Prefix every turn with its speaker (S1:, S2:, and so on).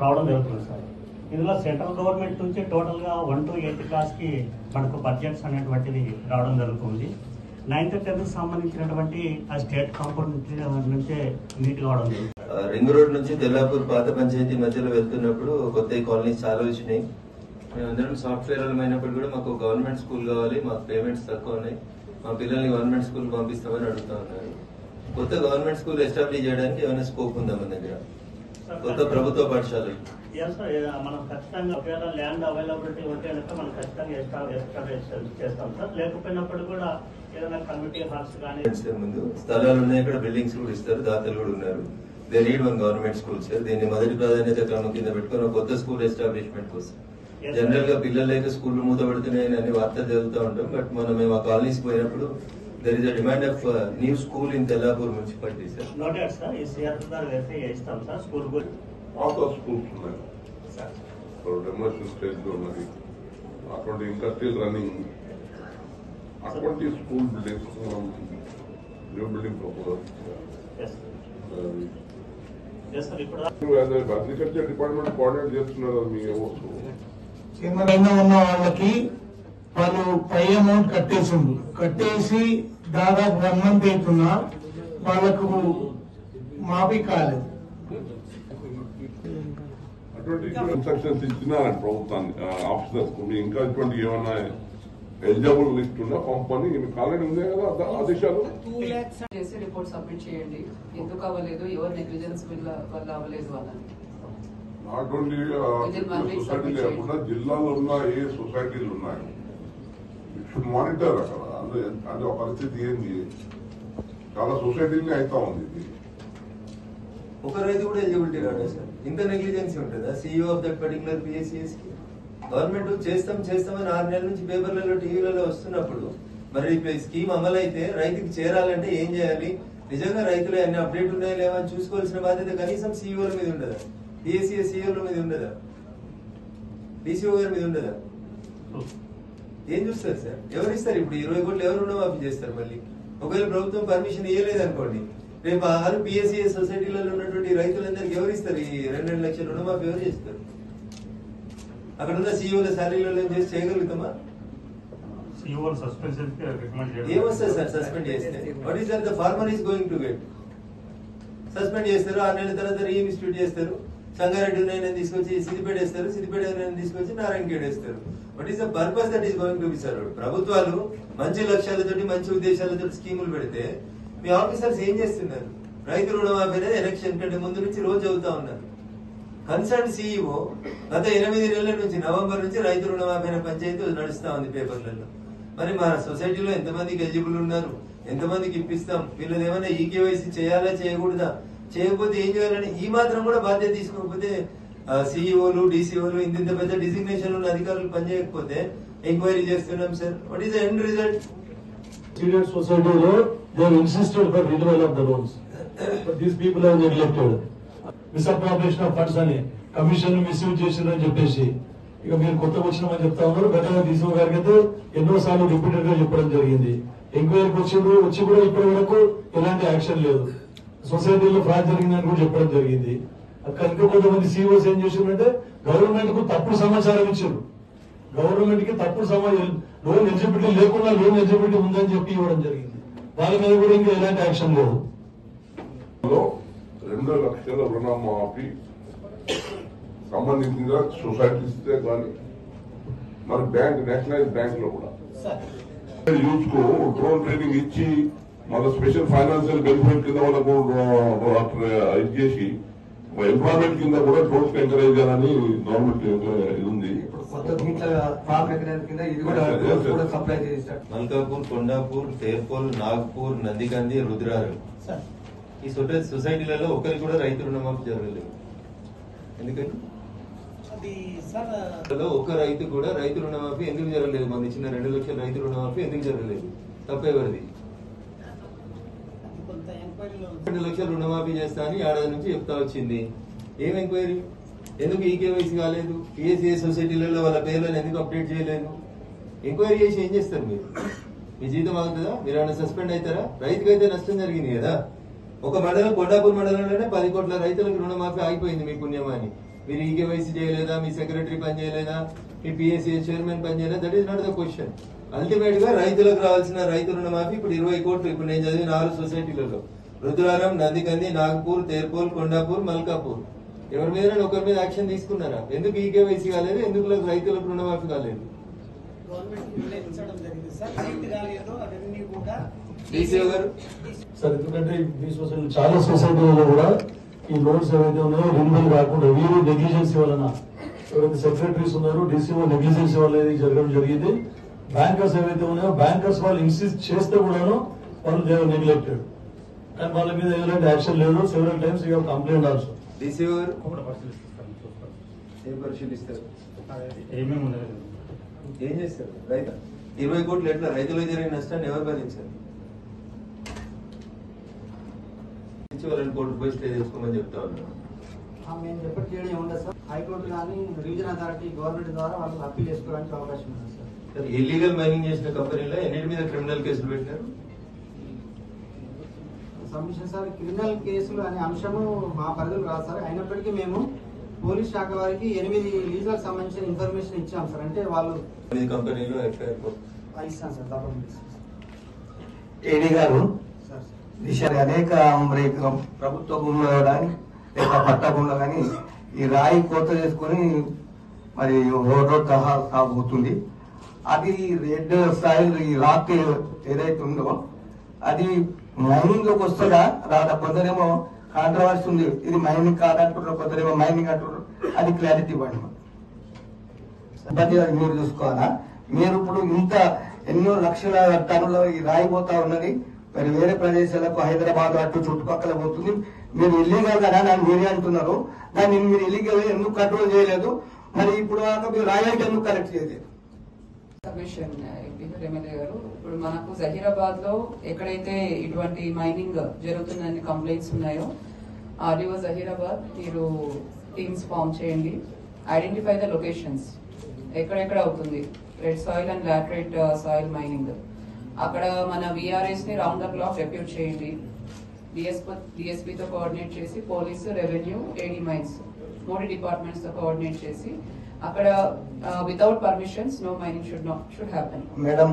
S1: రావడం జరుగుతుంది సార్. ఇందులో సెంట్రల్ గవర్నమెంట్ నుంచి టోటల్గా 1 to 8th క్లాస్కి మనకు బడ్జెట్స్ అనేటువంటిది రావడం జరుగుతుంది. 9th 10th సంబంధించినటువంటి ఆ స్టేట్ కాంపోనెంట్ నుంచే మీట్ కావడం జరుగుతుంది.
S2: రింగ్ రోడ్ నుంచి తెల్లాపూర్ పాత పంచాయతీ మధ్యలో వెళ్తున్నప్పుడు కొత్త కాలనీస్ చాలా వచ్చినాయి. మేమందరం సాఫ్ట్వేర్ అయినప్పుడు కూడా మాకు గవర్నమెంట్ స్కూల్ కావాలి, మాకు పేమెంట్స్ తక్కువ ఉన్నాయి, మా పిల్లల్ని గవర్నమెంట్ స్కూల్ పంపిస్తామని అడుగుతా ఉన్నారు. కొత్త గవర్నమెంట్ స్కూల్ ఎస్టాబ్లిష్ చేయడానికి ఏమైనా స్కోప్ ఉందా మన దగ్గర? కొత్త ప్రభుత్వ పాఠశాలలు
S1: మనం ఖచ్చితంగా ఒకవేళ ల్యాండ్ అవైలబిలిటీ ఉంటే కనుక మనం ఖచ్చితంగా ఎస్టాబ్లిష్ చేస్తాం సార్. లేకపోయినప్పుడు కూడా ఏదైనా కమ్యూనిటీ హాల్స్ కానీ
S2: ముందు స్థలాలు ఉన్నాయి, ఇక్కడ బిల్డింగ్స్ కూడా ఇస్తారు, దాతలు కూడా ఉన్నారు. They need one government school sir. దీన్ని మొదటి ప్రాధాన్యత క్రమం కింద పెట్టుకుని కొత్త స్కూల్ ఎస్టాబ్లిష్మెంట్ కోసం. జనరల్ గా పిల్లలు లేక స్కూల్ మూతపడుతున్నాయని అన్ని వార్తలు చదువుతూ ఉంటాం. బట్ మేము ఆ కాలనీస్ పోయినప్పుడు there is a demand of new school in Tellapur municipality, sir.
S1: Noted, sir. Is here to the verify istam, sir. School good.
S3: All schools ఉన్నాయి. Sir. For demolition stage లో ఉన్నది. అటువంటి ఇంకా స్టిల్ రన్నింగ్. అటువంటి school buildings new building proposal.
S1: Yes. Yes, sir. ఇప్పుడు
S3: agriculture department coordinate చేస్తున్నారు మీ
S4: చిన్నగా ఉన్న వాళ్ళకి వాళ్ళు పై అమౌంట్ కట్టేసి దాదాపు 1 month అవుతున్నా వాళ్ళకు మాఫీ కాలేదు.
S3: అటువంటి ఇన్స్ట్రక్షన్స్ ఇచ్చినారండి ప్రభుత్వాన్ని ఆఫీసర్స్ కు. ఇంకా ఇటువంటి ఏమన్నా ఎలిజిబుల్ లిస్ట్ ఉన్నా పంపని ఆల్రెడీ ఉన్నాయి కదా ఆదేశాలు.
S5: చేసి రిపోర్ట్ సబ్మిట్ చేయండి, ఎందుకు అవ్వలేదు, ఎవరు నెగ్లిజెన్స్ వల్ల అవ్వలేదు వాళ్ళని.
S3: నాట్ ఓన్లీ సొసైటీ లేకుండా జిల్లాలో ఉన్న ఏ సొసైటీలు ఉన్నాయి షుడ్ మానిటర్. అక్కడ అంటే ఆ పరిస్థితి ఏంది, చాలా సొసైటీని అవుతా ఉంది. ఇది
S2: ఒక రైతు కూడా ఎలిజిబిలిటీ రాదు సార్. ఇంత నెగ్లిజెన్సీ ఉంటుందా CEO of that particular PSCS కి? గవర్నమెంట్ చేస్తామని 6 నెలల నుంచి పేపర్లలో టీవీలలో వస్తున్నప్పుడు మరి స్కీమ్ అమలు అయితే రైతుకి చేరాలంటే ఏం చేయాలి? నిజంగా రైతులు అన్ని అప్డేట్ ఉన్నాయా లేవా అని చూసుకోవాల్సిన బాధ్యత కనీసం సిఇఓల మీద ఉండదా? పిఎస్సిఎస్ సిఇఓల మీద ఉండదా? డిసిఓ గారి మీద ఉండదా? ఏం చూస్తారు సార్? ఎవరు ఇస్తారు? ఇప్పుడు 20 కోట్లు ఎవరు రుణమాఫీ చేస్తారు? మళ్ళీ ఒకవేళ ప్రభుత్వం పర్మిషన్ ఇవ్వలేదు అనుకోండి, రేపు ఆ పిఎస్సిఎస్ సొసైటీలలో ఉన్నటువంటి రైతులందరికీ ఎవరు ఇస్తారు? ఈ 2 లక్షల రుణమాఫీ ఎవరు చేస్తారు? అక్కడ ఉన్న సిఇఓల శాలరీలలో చేసి చేయగలుగుతామా? ఏమొస్తుంది సార్ సస్పెండ్ చేస్తే? What is the farmer is going to get? Suspend చేస్తారు, 6 నెలల తర్వాత రీఇన్స్టిట్యూట్ చేస్తారు, సంగారెడ్డి ఉన్నాయని తీసుకొచ్చి సిద్దిపేట వేస్తారు, సిద్దిపేట తీసుకొచ్చి నారాయణఖేడ్ వేస్తారు. What is the purpose that is going to be served? ప్రభుత్వాలు మంచి లక్ష్యాలతోటి మంచి ఉద్దేశాలతో స్కీములు పెడితే మీ ఆఫీసర్స్ ఏం చేస్తున్నారు? రైతు రుణమాఫీ అనేది ఎలక్షన్ కంటే ముందు నుంచి రోజు అవుతా ఉన్నారు. కన్సర్న్ సిఇఓ గత 8 నెలల నుంచి నవంబర్ నుంచి రైతు రుణమాఫీ అనే పంచాయతీ నడుస్తా ఉంది పేపర్లలో. మరి మన సొసైటీలో ఎంతమందికి ఎలిజిబుల్ ఉన్నారు, ఎంతమందికి ఇప్పిస్తాం, వీళ్ళది ఏమైనా ఈకేవైసీ చేయాలా చేయకూడదా, చేయకపోతే ఏం చేయాలని ఈ మాత్రం కూడా బాధ్యత తీసుకోకపోతే సిఇఓలు డిసిఓలు ఇంత పెద్ద డిజిగ్నేషన్ ఉన్న అధికారులు పనిచేయకపోతే ఎంక్వైరీ చేస్తున్నాం sir. What is the end result?
S4: సొసైటీలో they insisted for renewal of the loans, but these people have neglected. Misappropriation of funds అని కమిషన్ మిస్యూజ్ చేసిందని చెప్పేసి ఇక మీరు కొత్తగా వచ్చినామని చెప్తా ఉన్నారు. గతంగా డిసిఓ గారికి అయితే ఎన్నోసార్లు రిపీటెడ్ గా చెప్పడం జరిగింది. ఎంక్వైరీకి వచ్చి కూడా ఇప్పటి వరకు ఎలాంటి యాక్షన్ లేదు. సొసైటీలో ఫ్రాడ్ జరిగిందని కూడా చెప్పడం జరిగింది. అక్కడ ఇంకా కొంతమంది సిఇఓస్ ఏం చేసిందంటే గవర్నమెంట్ కు తప్పుడు సమాచారం ఇచ్చారు. గవర్నమెంట్ కి తప్పుడు లోన్ ఎలిజిబిలిటీ లేకుండా లోన్ ఎలిజిబిలిటీ ఉందని చెప్పి ఇవ్వడం జరిగింది. వాళ్ళ మీద కూడా ఇంకా ఎలాంటి యాక్షన్ లేదు.
S3: 2 లక్షల రుణమాఫీ సంబంధించిన సొసైటీస్ కానీ మరి బ్యాంక్ నేషనలైజ్ బ్యాంక్ లో కూడా యూత్ కు డ్రోన్ ట్రైనింగ్ ఇచ్చి మళ్ళీ స్పెషల్ ఫైనాన్షియల్ బెనిఫిట్ కింద వాళ్ళకు ఇది చేసి ఎంప్లాయ్మెంట్ కింద కూడా డ్రోన్స్ ఎంకరేజ్ చేయాలని గవర్నమెంట్ ఇది ఉంది.
S2: మల్కాపూర్, కొండాపూర్, తేర్పోల్, నాగ్పూర్, నందికంది, రుద్రారం ఈ సొసైటీలలో ఒకరికి కూడా రైతు రుణమాఫీ జరగలేదు. ఎందుకని ఒక రైతు కూడా రైతు రుణమాఫీ ఎందుకు జరగలేదు? మన ఇచ్చిన 2 లక్షల రైతు రుణమాఫీ ఎందుకు జరగలేదు? తప్పేవరిది? 2 లక్షల రుణమాఫీ చేస్తా అని ఏడాది నుంచి చెప్తా వచ్చింది. ఏం ఎంక్వైరీ? ఎందుకు ఈకేవైసీ కాలేదు? పిఎస్సిఎస్ సొసైటీలలో వాళ్ళ పేర్లను ఎందుకు అప్డేట్ చేయలేదు? ఎంక్వైరీ చేసి ఏం చేస్తారు? మీరు మీ జీతం అవుతుందా? మీరు ఏమైనా సస్పెండ్ అవుతారా? రైతుకైతే నష్టం జరిగింది కదా. ఒక మండలం కొండాపూర్ మండలంలోనే 10 కోట్ల రైతులకు రుణమాఫీ ఆగిపోయింది మీ పుణ్యమాని. మీరు ఈకేవైసీ చేయలేదా, మీ సెక్రటరీ పని చేయలేదా, మీ పిఎస్సి చైర్మన్ పని చేయలేదా, that is not the question. Ultimate గా రైతులకు రావాల్సిన రైతు రుణమాఫీ ఇప్పుడు 20 కోట్లు. ఇప్పుడు నేను చదివిన 6 సొసైటీలలో రుద్రారం, నందికంది, నాగపూర్, తేర్పోల్, కొండాపూర్, మల్కాపూర్ ఎవరి మీద ఒకరి మీద యాక్షన్ తీసుకున్నారా? ఎందుకు ఈకేవైసీ కాలేదు? ఎందుకు రైతులకు రుణమాఫీ కాలేదు? డీసీఓ గారు
S4: సార్, ఎందుకంటే ఈ సొసైటీ చాలా సొసైటీలలో కూడా ఈ లోన్స్ ఏవైతే ఉన్నాయో రెన్యువల్ కాకుండా వీరు నెగ్లిజెన్సీ వలన ఎవరైతే సెక్రటరీస్ ఉన్నారో డీసీఓ నెగ్లిజెన్సీ వల్ల ఇది జరగడం జరిగింది. బ్యాంకర్స్ ఏవైతే ఉన్నాయో బ్యాంకర్స్ వాళ్ళు ఇన్సిస్ట్ చేస్తే కూడాను వాళ్ళు దేవర్ నెగ్లెక్టెడ్ అండ్ వాళ్ళ మీద ఎలాంటి యాక్షన్ లేదు. Several times you have complaint also.
S2: DCO గారు ఏం పరిశీలిస్తారు? ఏం చేస్తారు? రైతు 20 కోట్లు ఎట్లా? రైతులకు జరిగిన నష్టాన్ని ఎవరు భరించారు? వాళ్ళని కోర్టు పోయి స్టే చేసుకోమని చెప్తా ఉన్నాను.
S6: మేము ఎప్పటి చేయడం ఏముండదు సార్. హైకోర్టు కానీ రివిజన్ అథారిటీ గవర్నమెంట్ ద్వారా వాళ్ళు అప్పీల్ చేసుకోవడానికి అవకాశం ఉంది సార్.
S2: ఇల్లీగల్ మైనింగ్ చేసిన కంపెనీలో ఎన్నిటి మీద క్రిమినల్ కేసులు పెట్టినారు?
S6: సబ్మిషన్ సార్, క్రిమినల్ కేసులు అనే అంశము మా పరిధిలో రాదు సార్. అయినప్పటికీ మేము పోలీస్ శాఖ వారికి 8 లీజులకు సంబంధించిన ఇన్ఫర్మేషన్ ఇచ్చాం సార్. అంటే వాళ్ళు
S2: కంపెనీలో ఎఫ్ఐఆర్
S6: ఇస్తాం సార్ తప్పకుండా.
S7: ఏడీ గారు
S6: సార్
S7: దిశ అనేక మరి ప్రభుత్వ భూముల్లో కానీ లేక పట్ట భూముల్లో కానీ ఈ రాయి కోత చేసుకొని మరి రోడ్డు తహా సాగుతుంది. అది రెడ్ సాయిల్ ఈ రాక్ ఏదైతే ఉందో అది మైనింగ్ లోకి వస్తుందా రాదా? కొందరేమో కాంట్రవర్సీ ఉంది, ఇది మైనింగ్ కాదంటున్నారు, కొందరేమో మైనింగ్ అంటున్నారు. అది క్లారిటీ ఇవ్వండి. మీరు చూసుకోవాలా? మీరు ఇప్పుడు ఇంత ఎన్నో లక్షల టన్నుల ఈ రాయిపోతా ఉన్నది, మరి వేరే ప్రదేశాలకు హైదరాబాద్ అటు చుట్టుపక్కల పోతుంది. మీరు ఇల్లీగల్ కదా అని మీరే అంటున్నారు. దాన్ని మీరు ఇల్లీగల్ ఎందుకు కంట్రోల్ చేయలేదు? మరి ఇప్పుడు మీరు రాయల్టీ ఎందుకు కలెక్ట్ చేయలేదు?
S5: సబ్మిషన్ ఎమ్మెల్యే గారు, ఇప్పుడు మనకు జహీరాబాద్ లో ఎక్కడైతే ఇటువంటి మైనింగ్ జరుగుతుందని కంప్లైంట్స్ ఉన్నాయో ఆర్డీఓ జహీరాబాద్ మీరు టీమ్స్ ఫామ్ చేయండి. ఐడెంటిఫై ద లొకేషన్స్ ఎక్కడెక్కడ అవుతుంది red soil and laterite soil mining. అక్కడ మన విఆర్ఎస్ ని రౌండ్ ద క్లాక్ డెప్యూట్ చేయండి. డిఎస్పీతో కోఆర్డినేట్ చేసి police, revenue, AD mines 3 departments తో కోఆర్డినేట్ చేసి అక్కడ without permissions no mining should happen.
S7: Madam